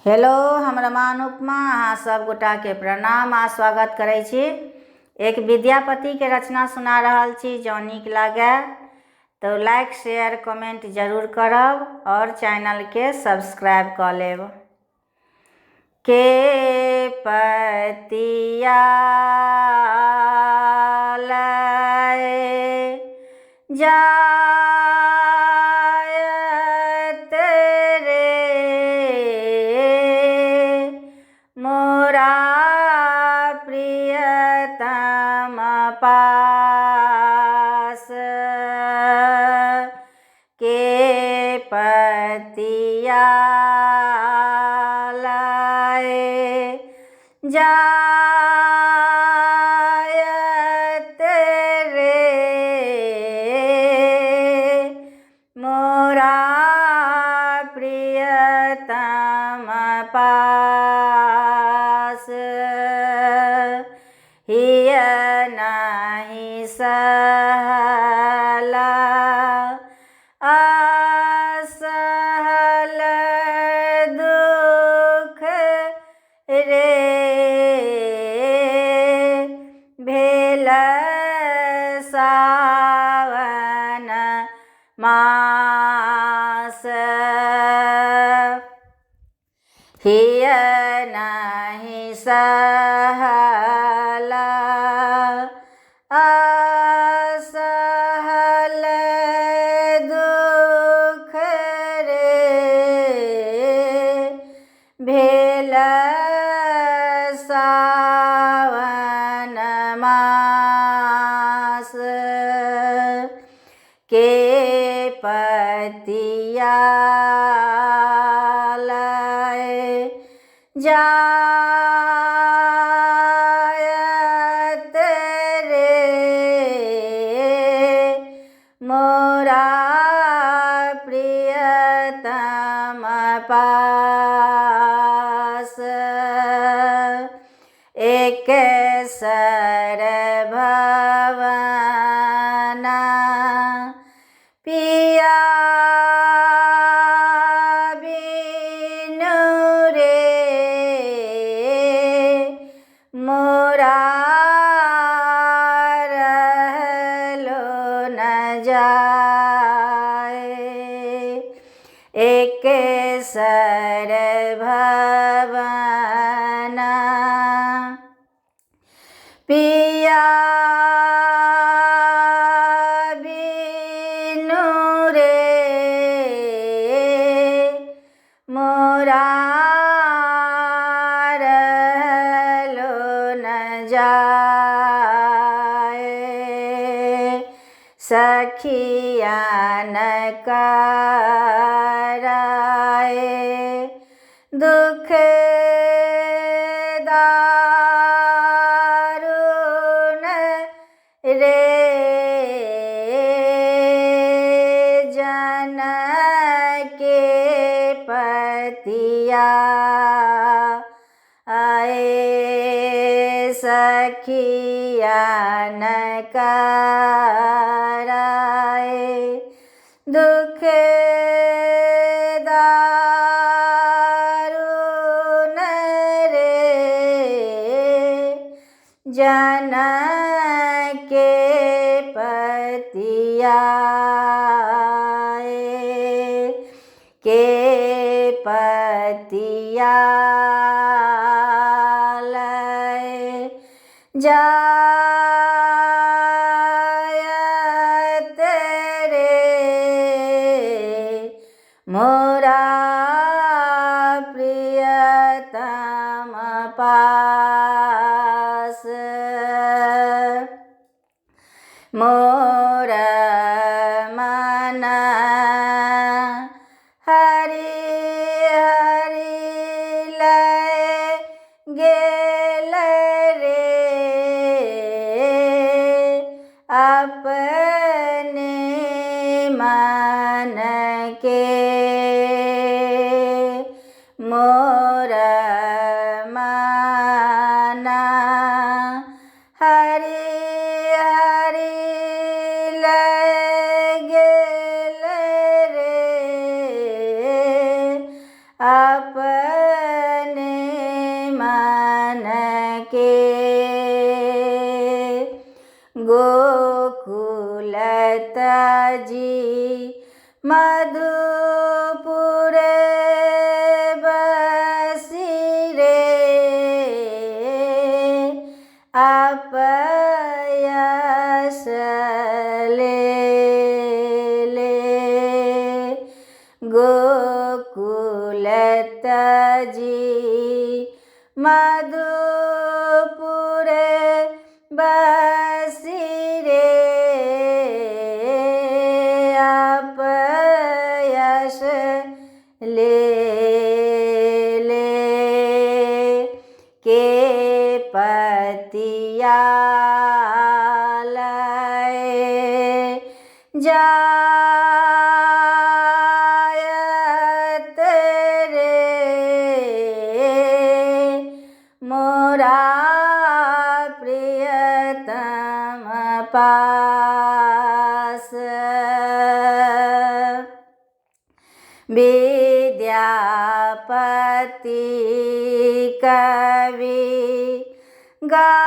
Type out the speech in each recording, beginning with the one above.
Hello, हम रमा उपमा अहाँ सब गोटा के प्रणाम आ स्वागत करै छी। एक विद्यापति के रचना सुना रहल छी। जँ नीक लागे तो लाइक शेयर कमेंट जरूर करब और चैनल के सब्सक्राइब कर लेब। के पतिया लय जायत रे मोरा प्रियतम पास। के पतिया लय जायत रे मोरा प्रियतम पास। हिय नहीं सहला असहल दुख रे भेल सावन मास। हिय नहीं सहला असहल दुख रे भेल सावन मास। के पतिया लय जायत रे मोरा प्रियतम पास। एक सर भवन पिया बिनु रे मोरा रहलो न जाए। एक सर भवन पिया बिनु रे मोरा रहलो न जाए। सखियन कराए दुख दारुण रे जन के पतिया आए। सखियन कराए दुख दारुण रे जन के पतिया आए। के पतिया लय जायत रे मोरा प्रियतम पास। मोर मन हरि हरि लय गेल रे अपने मन के। मोर मन हरि हरि लय गेल रे अपने मन के गोकुल तजी मधुपुर बसी रे अपयश ले गोकुल तजी मधुपुर बसी रे अपयश ले के पतिया लय जायत रे मोरा प्रियतम पास विद्यापति कवि गावल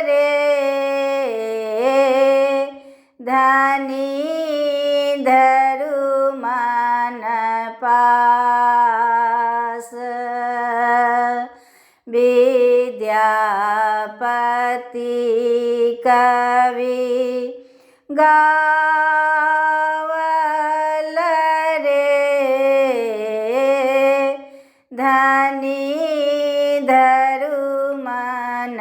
रे धनी धरु मन पास विद्यापति कवि गावल रे धनी धरु मन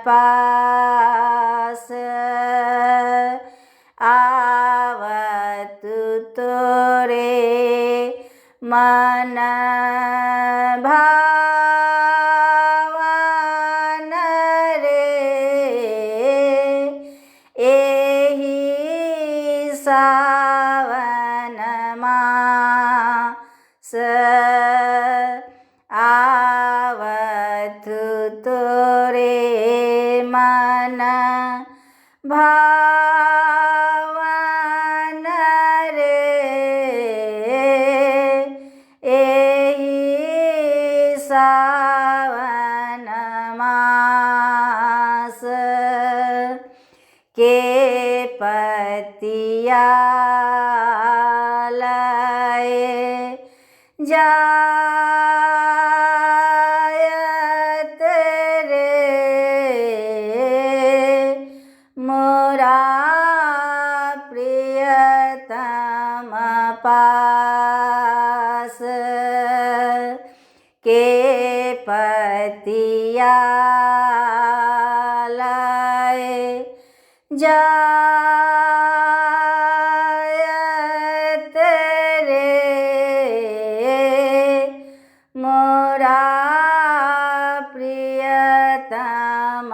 पास आवत तोरे मन भावन रे एहि सावन मास आवत तोरे मन भावन रे एहि सावन मास के पतिया लय जायत रे मोरा प्रियतम पास के पतिया लय जायत रे मोरा प्रियतम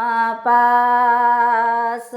पास।